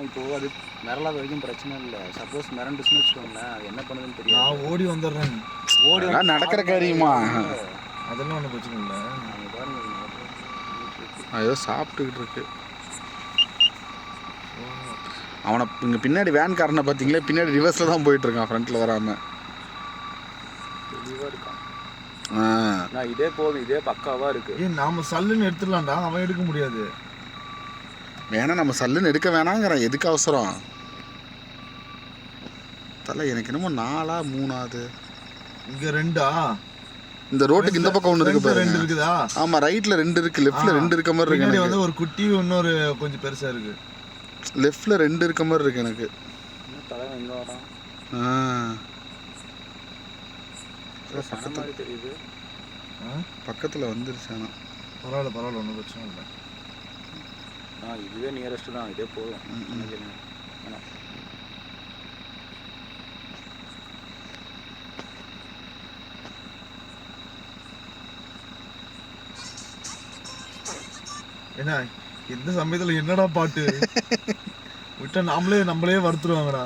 இப்போ அது மிரளாத வரைக்கும் பிரச்சனை இல்லை. சப்போஸ் மிரண்டுச்சுன்னு வச்சுக்கோங்களேன், அது என்ன பண்ணுதுன்னு தெரியாது. நான் ஓடி வந்துடுறேன். ஓடி அதெல்லாம் நடக்கிற காரியமா? அதெல்லாம் ஒன்றும் பிரச்சனை இல்லை. ஏதோ சாப்பிட்டுக்கிட்டு இருக்கு. அவனை இங்கே பின்னாடி வேன்காரனை பார்த்தீங்களே, பின்னாடி ரிவர்ஸில் தான் போயிட்டு இருக்கான், ஃப்ரண்ட்டில் வராமல். தெளிவாக இருக்கான். நான் இதே போதும், இதே பக்காவாக இருக்கு. நாம சல்லுன்னு எடுத்துடலாம்டா, அவன் எடுக்க முடியாது. வேணா நம்ம சல்லுன்னு எடுக்க வேணாங்கிறேன், எதுக்கு அவசரம்? தலை எனக்கு என்னமோ 4ஆ 3ஆவது. இங்க 2ஆ? இந்த ரோட்டுக்கு இந்த பக்கம் ஒன்று இருக்கு பாருங்க. 2 இருக்குதா? ஆமா, ரைட்ல 2 இருக்கு, லெஃப்ட்ல 2 இருக்க மாதிரி இருக்கு. எனக்கு வந்து ஒரு குட்டி, இன்னொரு கொஞ்சம் பெருசா இருக்கு. லெஃப்ட்ல 2 இருக்க மாதிரி இருக்கு எனக்கு. தலை எங்க வரான்? பக்கத்துல தெரியுது. பக்கத்துல வந்துருச்சு. ஆனா பரவாயில்ல, ஒன்றும் பிரச்சனை இல்லை. இதுவே நியரஸ்ட் தான், இதே போதும். என்ன இந்த சமயத்துல என்னடா பாட்டு விட்டா நம்மளே வறுத்துருவாங்கடா.